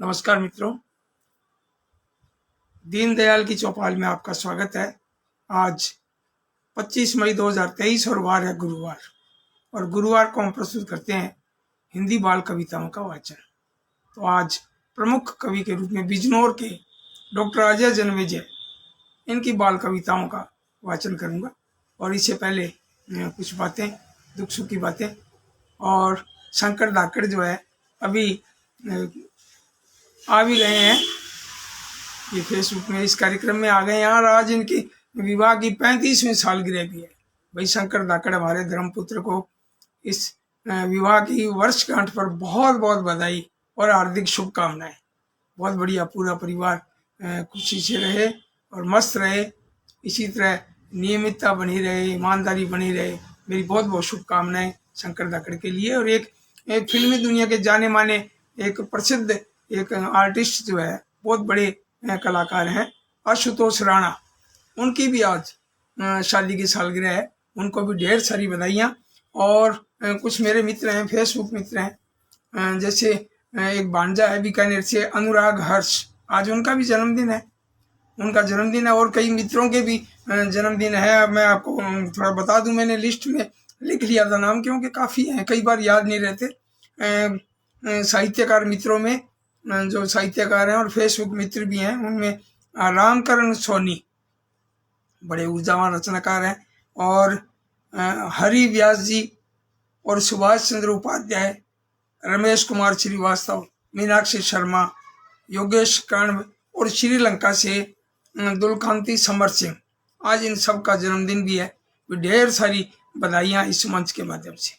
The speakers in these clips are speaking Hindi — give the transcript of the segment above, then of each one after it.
नमस्कार मित्रों, दीनदयाल की चौपाल में आपका स्वागत है। आज 25 मई 2023 और वार है गुरुवार, और गुरुवार को हम प्रस्तुत करते हैं हिंदी बाल कविताओं का वाचन। तो आज प्रमुख कवि के रूप में बिजनौर के डॉक्टर अजय जन्मेजय, इनकी बाल कविताओं का वाचन करूंगा। और इससे पहले कुछ बातें, दुख सुख की बातें। और शंकर धाकड़ जो है अभी आ भी गए हैं, ये फेसबुक में इस कार्यक्रम में आ गए हैं। और आज इनकी विवाह की 35वीं सालगिरह भी है। भाई शंकर धाकड़ हमारे धर्मपुत्र को इस विवाह की वर्षगांठ पर बहुत बहुत बधाई और हार्दिक शुभकामनाएं। बहुत बढ़िया, पूरा परिवार खुशी से रहे और मस्त रहे, इसी तरह नियमितता बनी रहे, ईमानदारी बनी रहे। मेरी बहुत बहुत शुभकामनाएं शंकर धाकड़ के लिए। और एक फिल्मी दुनिया के जाने माने एक प्रसिद्ध एक आर्टिस्ट जो है, बहुत बड़े कलाकार हैं, आशुतोष राणा, उनकी भी आज शादी की सालगिरह है। उनको भी ढेर सारी बधाइयाँ। और कुछ मेरे मित्र हैं, फेसबुक मित्र हैं, जैसे एक भांजा है बीकानेर से, अनुराग हर्ष, आज उनका भी जन्मदिन है। और कई मित्रों के भी जन्मदिन है। अब मैं आपको थोड़ा बता दूं, मैंने लिस्ट में लिख लिया था नाम, क्योंकि काफ़ी हैं, कई बार याद नहीं रहते। साहित्यकार मित्रों में जो साहित्यकार हैं और फेसबुक मित्र भी हैं, उनमें रामकरण सोनी बड़े ऊर्जावान रचनाकार हैं, और हरि व्यास जी और सुभाष चंद्र उपाध्याय, रमेश कुमार श्रीवास्तव, मीनाक्षी शर्मा, योगेश कर्ण और श्रीलंका से दुलकांति समर सिंह, आज इन सब का जन्मदिन भी है। ढेर सारी बधाइयाँ इस मंच के माध्यम से।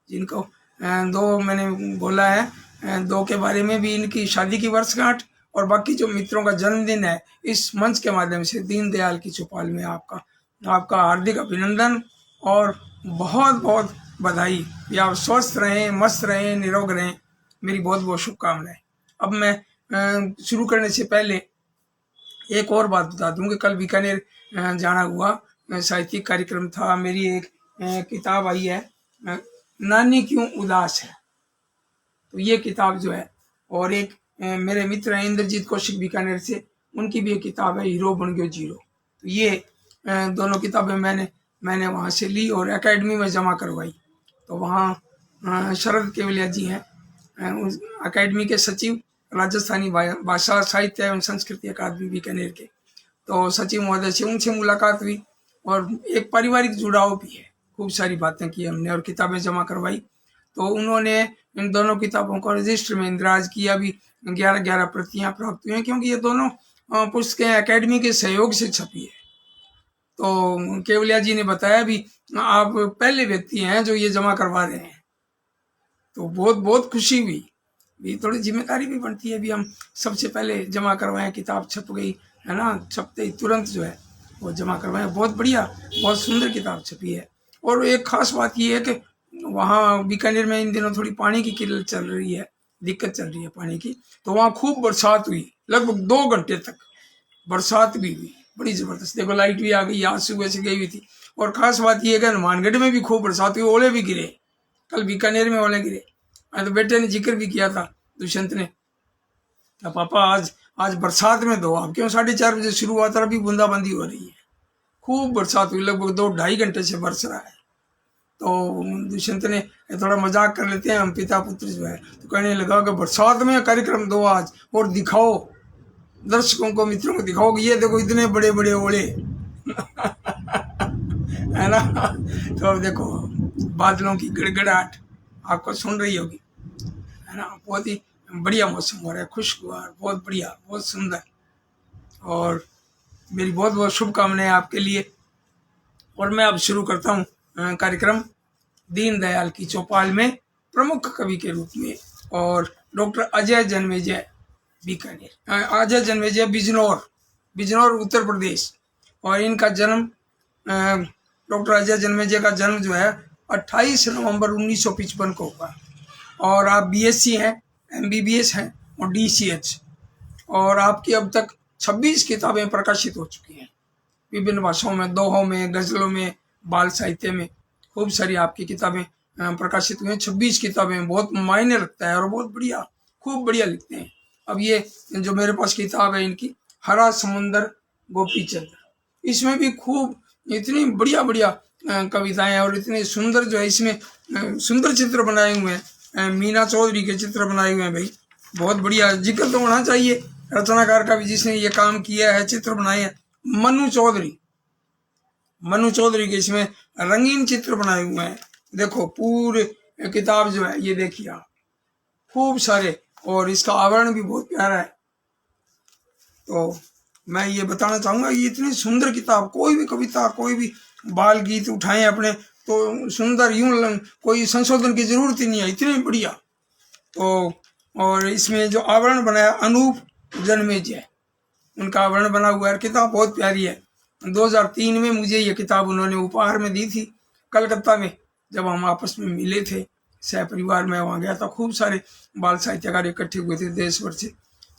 जिनको दो मैंने बोला है, दो के बारे में भी, इनकी शादी की वर्षगांठ और बाकी जो मित्रों का जन्मदिन है, इस मंच के माध्यम से दीनदयाल की चौपाल में आपका हार्दिक अभिनंदन और बहुत बहुत बधाई। या आप स्वस्थ रहें, मस्त रहें, निरोग रहें, मेरी बहुत बहुत शुभकामनाएं। अब मैं शुरू करने से पहले एक और बात बता दूं कि कल बीकानेर जाना हुआ, साहित्यिक कार्यक्रम था। मेरी एक किताब आई है, नानी क्यों उदास है, तो ये किताब जो है, और एक मेरे मित्र हैं इंद्रजीत कौशिक बीकानेर से, उनकी भी एक किताब है, हीरो बन गयो जीरो। तो ये दोनों किताबें मैंने वहाँ से ली और एकेडमी में जमा करवाई। तो वहाँ शरद केवलिया जी हैं, एकेडमी के सचिव, राजस्थानी भाषा साहित्य एवं संस्कृति अकादमी बीकानेर के। तो सचिव महोदय से उनसे मुलाकात हुई और एक पारिवारिक जुड़ाव भी है। खूब सारी बातें की हमने और किताबें जमा करवाई। तो उन्होंने इन दोनों किताबों को रजिस्टर में इंदराज किया भी। 11 प्रतियां प्राप्त हुई हैं, क्योंकि ये दोनों पुस्तकें एकेडमी के सहयोग से छपी है। तो केवलिया जी ने बताया भी, आप पहले व्यक्ति हैं जो ये जमा करवा रहे हैं। तो बहुत बहुत खुशी हुई भी, थोड़ी जिम्मेदारी भी बनती है भी, हम सबसे पहले जमा करवाएं, किताब छप गई है ना, छपते ही तुरंत जो है वो जमा करवाएं। बहुत बढ़िया, बहुत सुंदर किताब छपी है। और एक खास बात ये है कि वहाँ बीकानेर में इन दिनों थोड़ी पानी की किल्लत चल रही है, दिक्कत चल रही है पानी की। तो वहाँ खूब बरसात हुई, लगभग 2 घंटे तक बरसात भी हुई, बड़ी जबरदस्त। देखो लाइट भी आ गई, आज सुबह से गई हुई थी। और खास बात यह है कि हनुमानगढ़ में भी खूब बरसात हुई, ओले भी गिरे, कल बीकानेर में ओले गिरे। तो बेटे ने जिक्र भी किया था, दुष्यंत ने, तो पापा आज बरसात में दो आप, क्यों 4:30 बजे शुरू हुआ था, अभी बूंदाबांदी हो रही है। खूब बरसात हुई, लगभग 2-2.5 घंटे से बरस रहा है। तो दुष्यंत ने थोड़ा मजाक कर लेते हैं हम पिता पुत्र जो है, तो कहने लगा कि बरसात में कार्यक्रम दो आज, और दिखाओ दर्शकों को, मित्रों को दिखाओ कि ये देखो इतने बड़े बड़े ओले है ना। तो अब देखो बादलों की गड़गड़ाहट आपको सुन रही होगी, है ना। बहुत ही बढ़िया मौसम हो रहा है, खुशगवार, बहुत बढ़िया, बहुत सुंदर। और मेरी बहुत बहुत शुभकामनाएं आपके लिए। और मैं अब शुरू करता हूँ कार्यक्रम दीनदयाल की चौपाल में प्रमुख कवि के रूप में। और डॉक्टर अजय जन्मेजय बीकानेर, अजय जन्मेजय बिजनौर उत्तर प्रदेश। और इनका जन्म, डॉक्टर अजय जन्मेजय का जन्म जो है 28 नवंबर 1955 को हुआ। और आप बीएससी हैं, एमबीबीएस हैं और डीसीएच। और आपकी अब तक 26 किताबें प्रकाशित हो चुकी हैं, विभिन्न भाषाओं में, दोहों में, गजलों में, बाल साहित्य में। खूब सारी आपकी किताबें प्रकाशित हुई हैं, 26 किताबें। बहुत मायने रखता है और बहुत बढ़िया, खूब बढ़िया लिखते हैं। अब ये जो मेरे पास किताब है इनकी, हरा समुंदर गोपीचंद, इसमें भी खूब इतनी बढ़िया बढ़िया कविताएं हैं और इतने सुंदर जो है इसमें सुंदर चित्र बनाए हुए हैं। मीना चौधरी के चित्र बनाए हुए हैं भाई, बहुत बढ़िया। जिक्र तो होना चाहिए रचनाकार का भी जिसने ये काम किया है, चित्र बनाए हैं। मनु चौधरी के इसमें रंगीन चित्र बनाए हुए हैं। देखो पूरे किताब जो है ये देखिए आप, खूब सारे, और इसका आवरण भी बहुत प्यारा है। तो मैं ये बताना चाहूँगा ये इतनी सुंदर किताब, कोई भी कविता कोई भी बाल गीत उठाएं अपने तो सुंदर, यूं कोई संशोधन की जरूरत ही नहीं है, इतनी बढ़िया। तो और इसमें जो आवरण बनाया अनूप जन्मेजय, उनका आवरण बना हुआ है। किताब बहुत प्यारी है। 2003 में मुझे ये किताब उन्होंने उपहार में दी थी कलकत्ता में, जब हम आपस में मिले थे सह परिवार में, वहाँ गया था। खूब सारे बाल साहित्यकार इकट्ठे हुए थे देश भर से,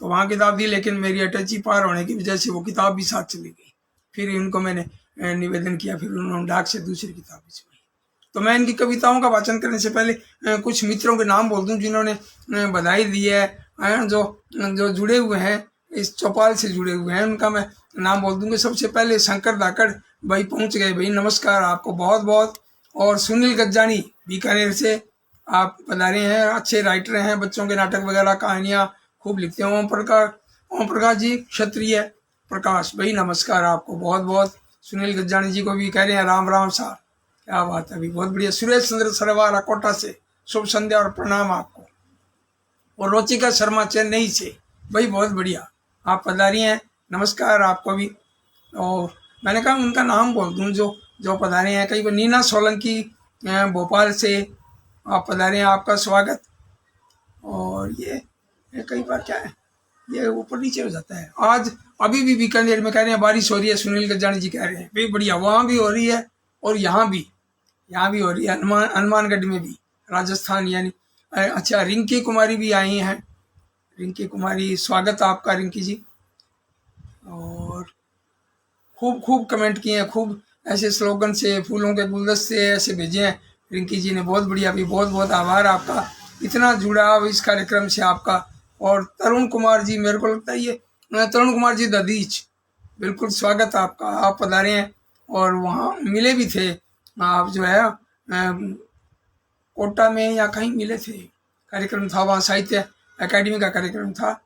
तो वहाँ किताब दी, लेकिन मेरी अटैची पार होने की वजह से वो किताब भी साथ चली गई। फिर इनको मैंने निवेदन किया, फिर उन्होंने डाक से दूसरी किताब भिजवाई। तो मैं इनकी कविताओं का वाचन करने से पहले कुछ मित्रों के नाम बोल दूं जिन्होंने बधाई दी है, जो जुड़े हुए हैं इस चौपाल से जुड़े हुए हैं, उनका मैं नाम बोल दूंगा। सबसे पहले शंकर धाकड़ भाई पहुंच गए, भाई नमस्कार आपको बहुत बहुत। और सुनील गज्जानी बीकानेर से आप पधारे हैं, अच्छे राइटर हैं, बच्चों के नाटक वगैरह कहानियाँ खूब लिखते हैं। ओम प्रकाश जी क्षत्रिय प्रकाश भाई नमस्कार आपको बहुत बहुत। सुनील गज्जानी जी को भी कह रहे हैं राम राम साहब, क्या बात है अभी, बहुत बढ़िया। सुरेश चंद्र सरवाला कोटा से शुभ संध्या और प्रणाम आपको। और रोचिका शर्मा चेन्नई से भाई बहुत बढ़िया, आप पधारी हैं, नमस्कार आपको भी। और मैंने कहा उनका नाम बोल दूं जो पधारे हैं। कई बार नीना सोलंकी भोपाल से आप पधारे हैं, आपका स्वागत। और ये कई बार क्या है ये ऊपर नीचे हो जाता है। आज अभी भी बीकानेर में कह रहे हैं बारिश हो रही है, सुनील गज्जानी जी कह रहे हैं भाई बढ़िया, वहाँ भी हो रही है और यहाँ भी हो रही है, हनुमानगढ़ में भी, राजस्थान यानी। अच्छा रिंकी कुमारी भी आई हैं, रिंकी कुमारी स्वागत आपका रिंकी जी। और खूब खूब कमेंट किए हैं, खूब ऐसे स्लोगन से फूलों के गुलदस्ते ऐसे भेजे हैं रिंकी जी ने, बहुत बढ़िया भी, बहुत बहुत आभार आपका, इतना जुड़ाव इस कार्यक्रम से आपका। और तरुण कुमार जी, मेरे को लगता है ये तरुण कुमार जी ददीच, बिल्कुल स्वागत आपका, आप पधारे हैं। और वहाँ मिले भी थे आप, जो है कोटा में या कहीं मिले थे, कार्यक्रम था वहाँ, साहित्य अकेडमी का कार्यक्रम था।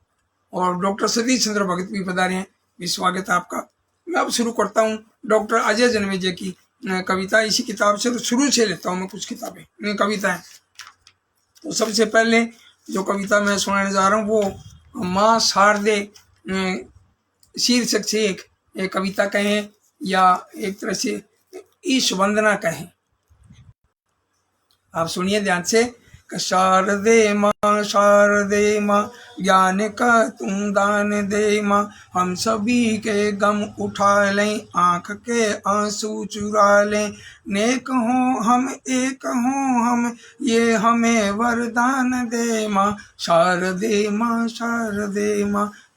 और डॉक्टर सतीश चंद्र भगत भी पधारे हैं, भी स्वागत आपका। मैं अब शुरू करता हूँ डॉक्टर अजय जन्मेजय की कविता, इसी किताब से तो शुरू से लेता हूँ मैं कुछ किताबें कविताएं। तो सबसे पहले जो कविता मैं सुनाने जा रहा हूँ वो माँ शारदे शीर्षक से एक कविता कहें या एक तरह से ईश वंदना कहें। आप सुनिए ध्यान से। शारदे माँ ज्ञान का तुम दान दे माँ, हम सभी के गम उठा लें, आँख के आंसू चुरा लें, नेक हो हम एक हो हम, ये हमें वरदान दे माँ। शारदे माँ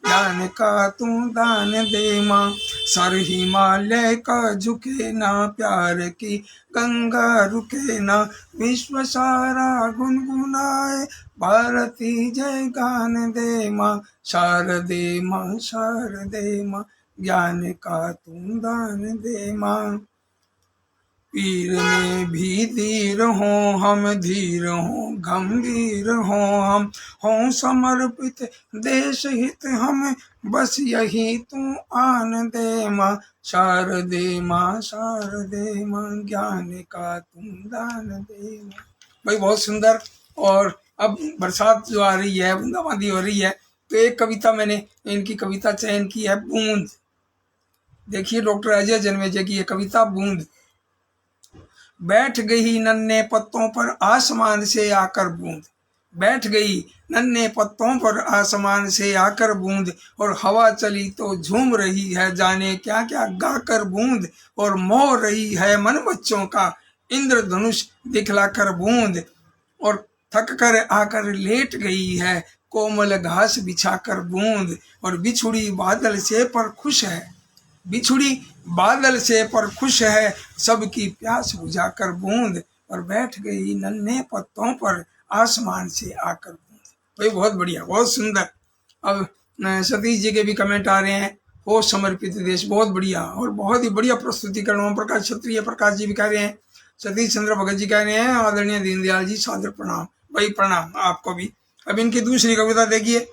ज्ञान का तू दान दे माँ, सर हिमालय का झुके ना, प्यार की गंगा रुके ना, विश्व सारा गुनगुनाए, भारती जय गान दे माँ। शारदे माँ ज्ञान का तू दान दे माँ। पीर में भी धीर हो हम, धीर हो गंभीर हो हम, हो समर्पित देश हित हमें, बस यही तू आन दे माँ। शारदे माँ ज्ञान का तू दान दे माँ। भाई बहुत सुंदर। और अब बरसात जो आ रही है, बूंदाबांदी हो रही है, तो एक कविता मैंने इनकी कविता चयन की है, बूंद। देखिए डॉक्टर अजय जन्मेजय की ये कविता बूंद। बैठ गई नन्हे पत्तों पर आसमान से आकर बूंद, बैठ गई नन्हे पत्तों पर आसमान से आकर बूंद, और हवा चली तो झूम रही है जाने क्या क्या गाकर बूंद, और मोह रही है मन बच्चों का इंद्रधनुष दिखलाकर बूंद, और थक कर आकर लेट गई है कोमल घास बिछाकर बूंद, और बिछुड़ी बादल से पर खुश है, बिछुड़ी बादल से पर खुश है, सबकी प्यास बुझाकर बूंद, और बैठ गई नन्हे पत्तों पर आसमान से आकर बूंद। भाई बहुत बढ़िया, बहुत सुंदर। अब सतीश जी के भी कमेंट आ रहे हैं, हो समर्पित देश, बहुत बढ़िया और बहुत ही बढ़िया प्रस्तुतिकरण। ओम प्रकाश क्षत्रिय प्रकाश जी भी कह रहे हैं, सतीश चंद्र भगत जी कह रहे हैं, आदरणीय दीनदयाल जी सादर प्रणाम। भाई प्रणाम आपको भी। अब इनकी दूसरी कविता देखिए,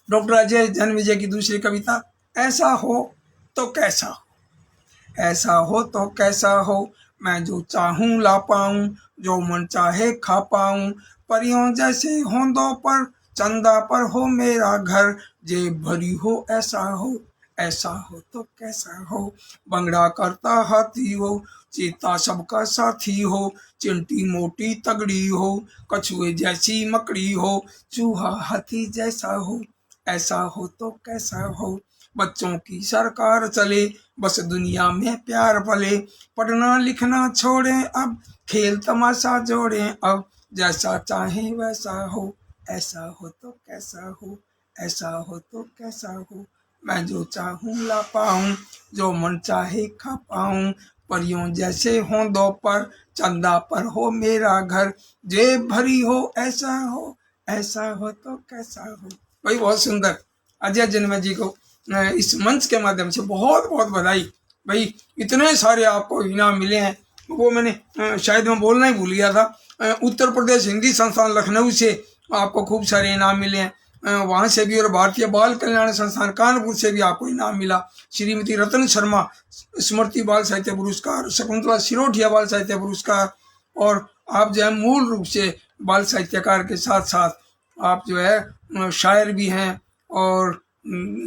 डॉक्टर अजय जन्मेजय की दूसरी कविता, ऐसा हो तो कैसा हो, ऐसा हो तो कैसा हो, मैं जो चाहूं ला पाऊं, जो मन चाहे खा पाऊं, परियों जैसे होंदों पर, चंदा पर हो मेरा घर, जेब भरी हो ऐसा हो, ऐसा हो तो कैसा हो, बंगड़ा करता हाथी हो, चीता सबका साथी हो, चिंटी मोटी तगड़ी हो, कछुए जैसी मकड़ी हो, चूहा हाथी जैसा हो, ऐसा हो तो कैसा हो, बच्चों की सरकार चले, बस दुनिया में प्यार पले, पढ़ना लिखना छोड़ें अब, खेल तमाशा जोड़ें अब, जैसा चाहे वैसा हो, ऐसा हो तो कैसा हो, ऐसा हो तो कैसा हो, मैं जो चाहूं ला पाऊं, जो मन चाहे खा पाऊं, परियों जैसे हों दो पर, चंदा पर हो मेरा घर, जेब भरी हो ऐसा हो, ऐसा हो तो कैसा हो। भाई बहुत सुंदर। अजय जन्मे जी को इस मंच के माध्यम से बहुत बहुत बधाई। भाई इतने सारे आपको इनाम मिले हैं, वो मैंने शायद मैं बोलना ही भूल गया था। उत्तर प्रदेश हिंदी संस्थान लखनऊ से आपको खूब सारे इनाम मिले हैं, वहाँ से भी, और भारतीय बाल कल्याण संस्थान कानपुर से भी आपको इनाम मिला। श्रीमती रतन शर्मा स्मृति बाल साहित्य पुरस्कार, शकुंतला सिरोठिया बाल साहित्य पुरस्कार, और आप जो है मूल रूप से बाल साहित्यकार के साथ साथ आप जो है शायर भी हैं, और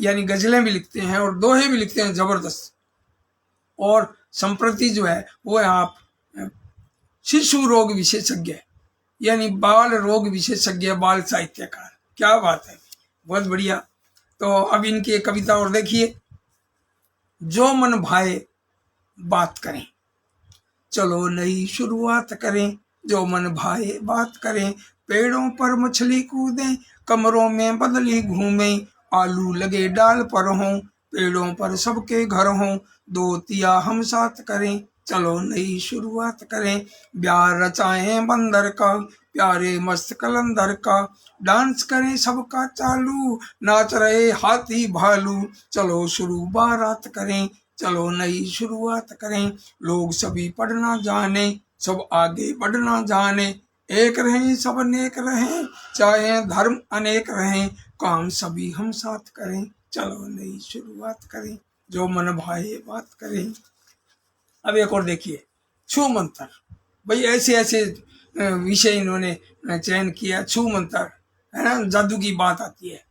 यानी गजलें भी लिखते हैं और दोहे भी लिखते हैं जबरदस्त। और संप्रति जो है वो है आप शिशु रोग विशेषज्ञ, यानी बाल रोग विशेषज्ञ, बाल साहित्यकार। क्या बात है, बहुत बढ़िया। तो अब इनकी एक कविता और देखिए, जो मन भाए बात करें, चलो नई शुरुआत करें, जो मन भाए बात करें, पेड़ों पर मछली कूदें, कमरों में बदली घूमें, आलू लगे डाल पर हों, पेड़ों पर सबके घर हों, दो तिया हम साथ करें, चलो नई शुरुआत करें, प्यार रचाएं बंदर का, प्यारे मस्त कलंदर का, डांस करें सबका चालू, नाच रहे हाथी भालू, चलो शुरू बारात करें, चलो नई शुरुआत करें, लोग सभी पढ़ना जाने, सब आगे बढ़ना जाने, एक रहें सब नेक रहें, चाहे धर्म अनेक रहें, काम सभी हम साथ करें, चलो नई शुरुआत करें, जो मन भाए बात करें। अब एक और देखिए, छू मंत्र। भाई ऐसे ऐसे विषय इन्होंने चयन किया, छू मंत्र है ना, जादू की बात आती है।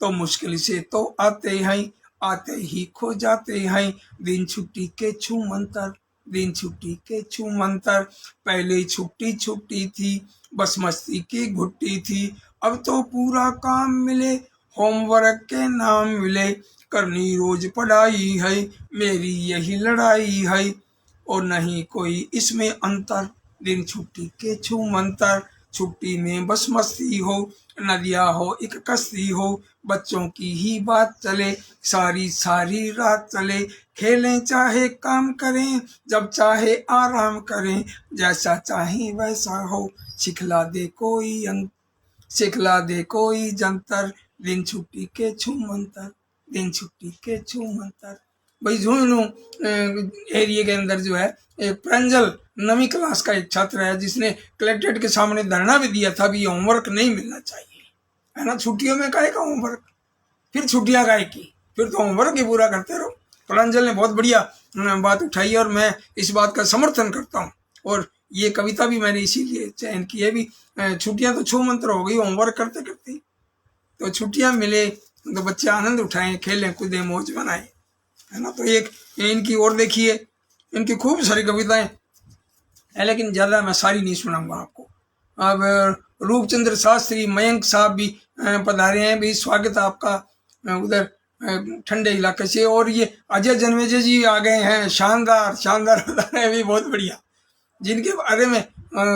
तो मुश्किल से तो आते हैं, आते ही खो जाते हैं, दिन छुट्टी के छू मंत्र, दिन छुट्टी के छू मंत्र, पहले छुट्टी छुट्टी थी, बस मस्ती की घुट्टी थी, अब तो पूरा काम मिले, होमवर्क के नाम मिले, करनी रोज पढ़ाई है, मेरी यही लड़ाई है, और नहीं कोई इसमें अंतर, दिन छुट्टी के छू मंतर, छुट्टी में बस मस्ती हो, नदिया हो एक कश्ती हो, बच्चों की ही बात चले, सारी सारी रात चले, खेलें चाहे काम करें, जब चाहे आराम करें, जैसा चाहे वैसा हो, सिखला दे कोई सिखला दे कोई जंतर, दिन छुट्टी के छू मंतर, दिन छुट्टी के छू मंतर। भाई झुंझुनू एरिया के अंदर जो है एक प्रंजल नवीं क्लास का एक छात्र है, जिसने कलेक्ट्रेट के सामने धरना भी दिया था भी होमवर्क नहीं मिलना चाहिए, है ना। छुट्टियों में काहे का होमवर्क, फिर छुट्टियां काहे की, फिर तो होमवर्क ही पूरा करते रहो। प्रंजल ने बहुत बढ़िया बात उठाई और मैं इस बात का समर्थन करता हूँ, और ये कविता भी मैंने इसीलिए चयन की है भी। छुट्टियां तो छू मंत्र हो गई होमवर्क करते करते, तो छुट्टियां मिले तो बच्चे आनंद उठाएं, खेलें कूदें, मौज बनाएं, है ना। तो एक इनकी और देखिए, इनकी खूब सारी कविताएं है, लेकिन ज़्यादा मैं सारी नहीं सुनाऊंगा आपको। अब रूपचंद्र शास्त्री मयंक साहब भी पधारे हैं, भी स्वागत है आपका उधर ठंडे इलाके से। और ये अजय जन्मेजय जी आ गए हैं, शानदार शानदार भी बहुत बढ़िया, जिनके बारे में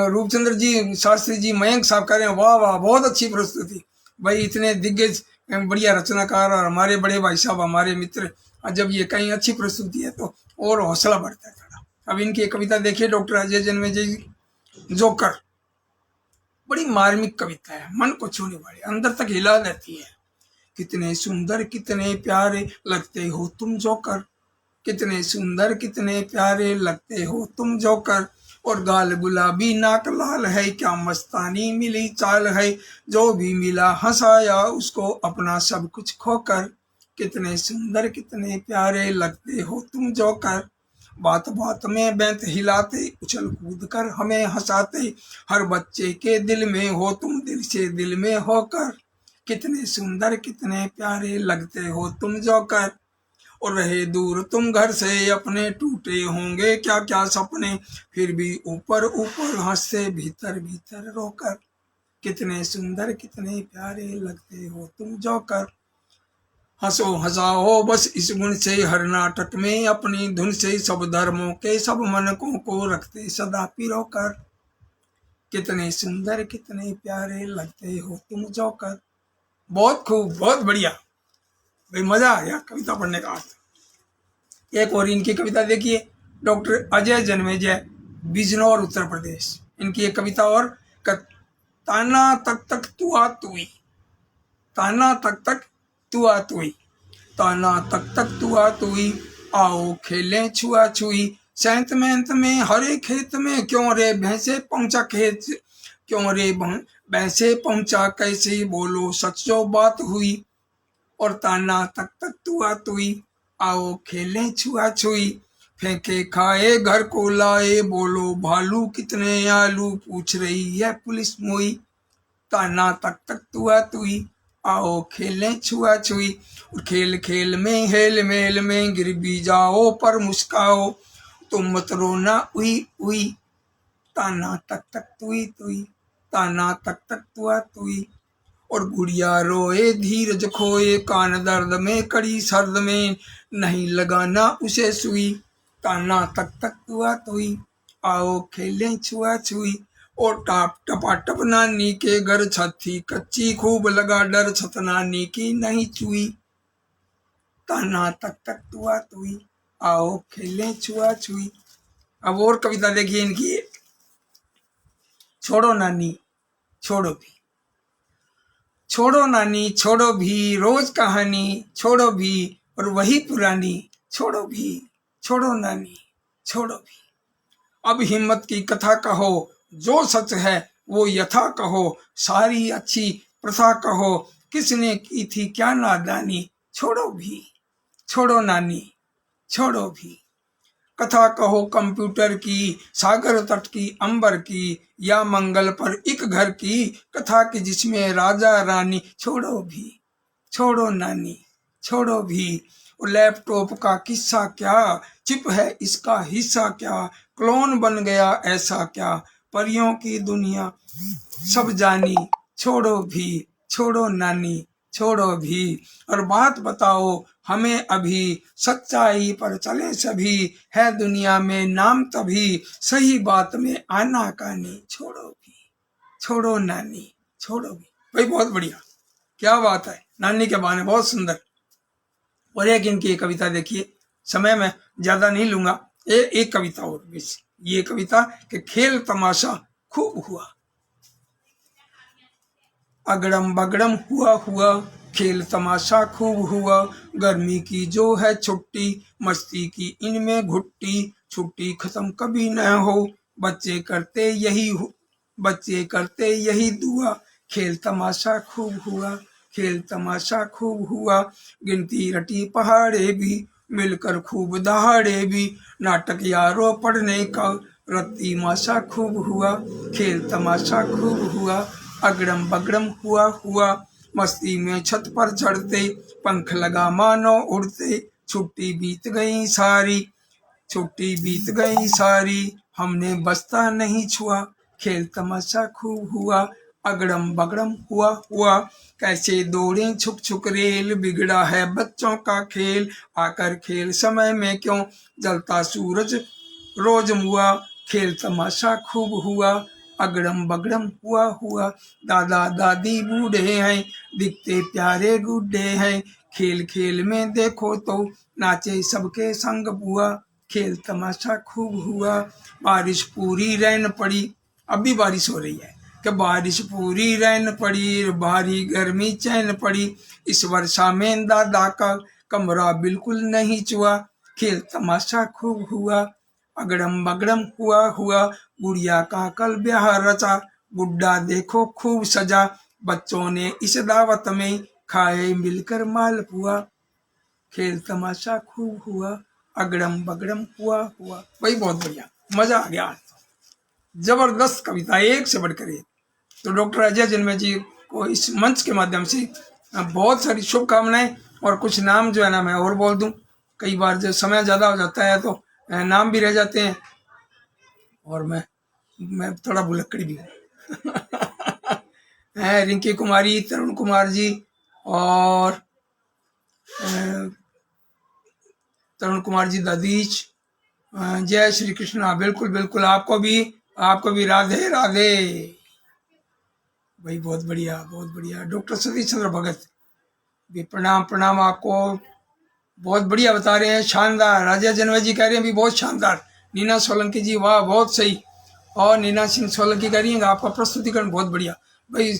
रूपचंद्र जी शास्त्री जी मयंक साहब कह रहे हैं, वाह वाह बहुत अच्छी प्रस्तुति। भाई इतने दिग्गज बढ़िया रचनाकार और हमारे बड़े भाई साहब, हमारे मित्र, जब ये कहीं अच्छी प्रस्तुति है तो और हौसला बढ़ता है थोड़ा। अब इनकी एक कविता देखिए, डॉक्टर अजय जन्मेजय जी, जोकर। बड़ी बड़ी मार्मिक कविता है, मन को छूने वाली, अंदर तक हिला देती है। कितने सुंदर कितने प्यारे लगते हो तुम जोकर, कितने सुंदर कितने प्यारे लगते हो तुम जोकर, और गाल गुलाबी नाक लाल है, क्या मस्तानी मिली चाल है, जो भी मिला हंसाया उसको अपना सब कुछ खोकर, कितने सुंदर कितने प्यारे लगते हो तुम जोकर, बात बात में बैंत हिलाते उछल कूद कर हमें हंसाते, हर बच्चे के दिल में हो तुम दिल से दिल में होकर, कितने सुंदर कितने प्यारे लगते हो तुम जोकर, और रहे दूर तुम घर से अपने, टूटे होंगे क्या क्या सपने, फिर भी ऊपर ऊपर हंसते भीतर भीतर रोकर, कितने सुंदर कितने प्यारे लगते हो तुम जोकर, हंसो हंसाओ बस इस गुण से हर नाटक में, अपनी धुन से सब धर्मों के सब मनकों को रखते सदा पिरोकर, कितने सुंदर कितने प्यारे लगते हो तुम जोकर। बहुत खूब, बहुत बढ़िया भाई, मजा आया कविता पढ़ने का। एक और इनकी कविता देखिए, डॉक्टर अजय जन्मेजय, बिजनौर उत्तर प्रदेश। इनकी एक कविता और, ताना तक तक तुआ तुई, ताना तक तक तुआ तुई, ताना तक तक तुआ तुई, आओ खेलें छुआ छुई, सैंत मेंत में हरे खेत में, क्यों रे भैंसे पहुंचा खेत, क्यों रे भैंसे पहुंचा कैसे, बोलो सच जो बात हुई, और ताना तक तक तुआ तुई, आओ खेलें छुआ छुई, फेंके खाए घर को लाए, बोलो भालू कितने आलू, पूछ रही है पुलिस मोई, ताना तक तक तुआ तुई, आओ खेलें छुआ छुई, और खेल खेल में हेल मेल में गिर भी जाओ पर मुस्काओ, तुम मत रोना उई उई, ताना तक तक तुई तुई, ताना तक तक तुआ तुई, और गुड़िया रोए धीरज खोए, कान दर्द में कड़ी सर्द में, नहीं लगाना उसे सुई, ताना तक तक तुआ तुई, आओ खेलें छुआ छुई, और टाप टपाटप नानी के घर छत थी कच्ची, खूब लगा डर छत नानी की नहीं चुई, ताना तक तक तुआ तुई, आओ खेलें छुआ छुई। अब और कविता देखिए इनकी, छोड़ो नानी छोड़ो भी, छोड़ो नानी छोड़ो भी, रोज कहानी छोड़ो भी, और वही पुरानी छोड़ो भी, छोड़ो नानी छोड़ो भी, अब हिम्मत की कथा कहो, जो सच है वो यथा कहो, सारी अच्छी प्रथा कहो, किसने की थी क्या नादानी, छोड़ो भी, छोड़ो नानी छोड़ो भी, कथा कहो कंप्यूटर की, सागर तट की अंबर की, या मंगल पर एक घर की, कथा की जिसमें राजा रानी, छोड़ो भी, छोड़ो नानी छोड़ो भी, और लैपटॉप का किस्सा क्या, चिप है इसका हिस्सा क्या, क्लोन बन गया ऐसा क्या, परियों की दुनिया सब जानी, छोड़ो भी, छोड़ो नानी छोड़ो भी, और बात बताओ हमें अभी, सच्चाई पर चले सभी, है दुनिया में नाम तभी, सही बात में आना कानी, छोड़ो भी, छोड़ो नानी छोड़ो भी। भाई बहुत बढ़िया, क्या बात है, नानी के बहाने बहुत सुंदर। और एक इनकी कविता देखिए, समय में ज्यादा नहीं लूंगा, एक कविता और बस, ये कविता कि खेल तमाशा खूब हुआ, अगड़म बगड़म हुआ हुआ, खेल तमाशा खूब हुआ, गर्मी की जो है छुट्टी, मस्ती की इनमें घुट्टी, छुट्टी खत्म कभी न हो, बच्चे करते यही दुआ, खेल तमाशा खूब हुआ, खेल तमाशा खूब हुआ, गिनती रटी पहाड़े भी, मिलकर खूब दहाड़े भी, नाटक यारों पढ़ने का, रत्ती माशा खूब हुआ, खेल तमाशा खूब हुआ, अगड़म बगड़म हुआ, मस्ती में छत पर चढ़ते, पंख लगा मानो उड़ते, छुट्टी बीत गई सारी, छुट्टी बीत गई सारी, हमने बस्ता नहीं छुआ, खेल तमाशा खूब हुआ, अगड़म बगड़म हुआ, कैसे दौड़े छुक छुक रेल, बिगड़ा है बच्चों का खेल, आकर खेल समय में क्यों, जलता सूरज रोज मुआ, खेल तमाशा खूब हुआ, अगड़म बगड़म हुआ, दादा दादी बूढ़े हैं, दिखते प्यारे गुड्डे हैं, खेल खेल में देखो तो नाचे सबके संग बुआ, खेल तमाशा खूब हुआ, बारिश पूरी रैन पड़ी, अब भी बारिश हो रही है, कि बारिश पूरी रैन पड़ी, भारी गर्मी चैन पड़ी, इस वर्षा में दादा का कमरा बिल्कुल नहीं चुआ, खेल तमाशा खूब हुआ, अगड़म बगड़म हुआ, गुड़िया का कल ब्याह रचा, गुड्डा देखो खूब सजा, बच्चों ने इस दावत में खाए मिलकर मालपुआ, खेल तमाशा खूब हुआ, अगड़म बगड़म हुआ। भाई बहुत बढ़िया, मजा आ गया, जबरदस्त कविता, एक से बढ़कर एक। तो डॉक्टर अजय जन्मे जी को इस मंच के माध्यम से बहुत सारी शुभकामनाएं, और कुछ नाम जो है ना मैं और बोल दूं, कई बार जब समय ज़्यादा हो जाता है तो नाम भी रह जाते हैं, और मैं थोड़ा भुलक्कड़ी भी हूँ रिंकी कुमारी, तरुण कुमार जी, और तरुण कुमार जी ददीच, जय श्री कृष्णा। बिल्कुल बिल्कुल, आपको भी राधे राधे भाई, बहुत बढ़िया बहुत बढ़िया। डॉक्टर सतीश चंद्र भगत भी प्रणाम आपको, बहुत बढ़िया बता रहे हैं, शानदार। राजा जनवय जी कह रहे हैं भी बहुत शानदार। नीना सोलंकी जी वाह बहुत सही, और नीना सिंह सोलंकी कह रही है आपका प्रस्तुतिकरण बहुत बढ़िया। भाई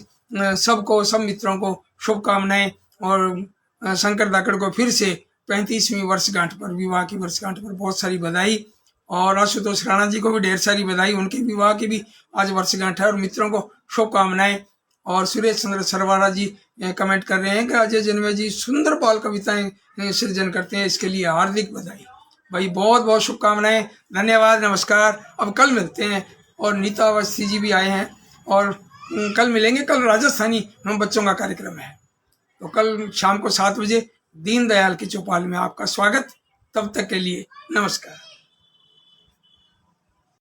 सबको, सब मित्रों को शुभकामनाएं, और शंकर धाकड़ को फिर से 35वीं वर्षगांठ पर, विवाह की वर्षगांठ पर बहुत सारी बधाई, और आशुतोष राणा जी को भी ढेर सारी बधाई, उनके विवाह की भी आज वर्षगांठ है, और मित्रों को शुभकामनाएं। और सुरेश चंद्र सरवारा जी कमेंट कर रहे हैं कि अजय जन्मे जी सुंदर बाल कविताएं सृजन करते हैं, इसके लिए हार्दिक बधाई। भाई बहुत बहुत शुभकामनाएं, धन्यवाद, नमस्कार। अब कल मिलते हैं, और नीता अवस्थी जी भी आए हैं, और कल मिलेंगे। कल राजस्थानी हम बच्चों का कार्यक्रम है, तो कल शाम को 7 बजे दीनदयाल की चौपाल में आपका स्वागत। तब तक के लिए नमस्कार।